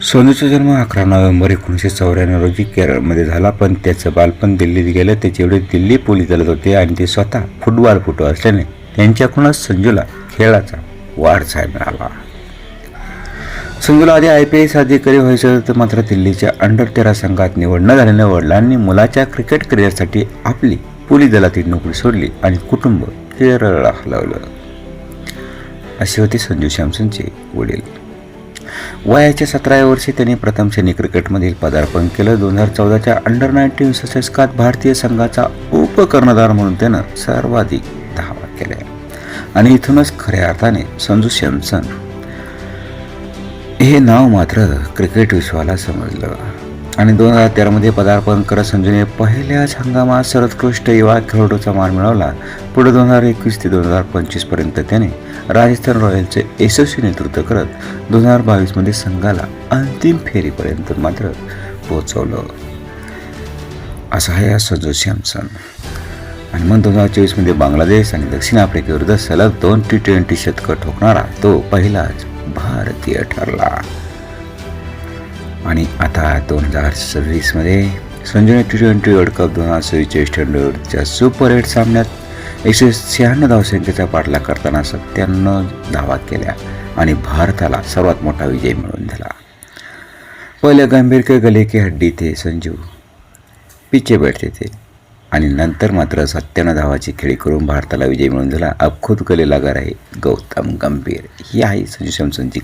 सोनूचा जन्म 11 नोव्हेंबर 1994 रोजी केरळमध्ये झाला, पण त्याचं बालपण दिल्लीत गेलं. त्याचे वडील दिल्ली पोलीस दलात होते आणि ते स्वतः फुटबॉलपटू असल्याने त्यांच्याकडूनच संजूला खेळाचा वारसा मिळाला. संजूला आधी IPS अधिकारी व्हायचं होतं, मात्र दिल्लीच्या अंडर-13 संघात निवड न झाल्याने वडिलांनी मुलाच्या क्रिकेट करिअरसाठी आपली पोलीस दलातील नोकरी सोडली आणि कुटुंब केरळला हलवलं. असे होते संजू सॅमसनचे वडील. वयाच्या 17व्या वर्षी त्यांनी प्रथम श्रेणी क्रिकेटमधील पदार्पण केलं. 2014च्या अंडर-19 विश्वचषकात भारतीय संघाचा उपकर्णधार म्हणून त्यानं सर्वाधिक धावा केल्या आणि इथूनच खऱ्या अर्थाने संजू सॅमसन हे नाव मात्र क्रिकेट विश्वाला समजलं. आणि 2013मध्ये पदार्पण करत संजूने पहिल्याच हंगामात सर्वोत्कृष्ट युवा खेळाडूचा मान मिळवला. पुढे 2021 ते 2025 पर्यंत त्याने राजस्थान रॉयल्सचे यशस्वी नेतृत्व करत 2022मध्ये संघाला अंतिम फेरीपर्यंत मात्र पोहोचवलं. असा आहे संजू सॅमसन. आणि मग 2024मध्ये बांगलादेश आणि दक्षिण आफ्रिकेविरुद्ध सलग 2 T20 शतकं ठोकणारा तो पहिलाच भारतीय ठरला. आणि आता 2026मध्ये संजूने T20 वर्ल्ड कप 2026 सुपर 8 सामन्यात 196 धावसंख्येचा पाठलाग करताना 97 धावा केल्या आणि भारताला सर्वात मोठा विजय मिळवून दिला. पहिले गंभीर के गले की हड्डी थे संजू, पीछे बैठते थे आणि नंतर मात्र 97 धावाची खेळी करून भारताला विजय मिळवून दिला. अब खुद गले लगा रहे गौतम गंभीर. ही आहे संजू सॅमसनची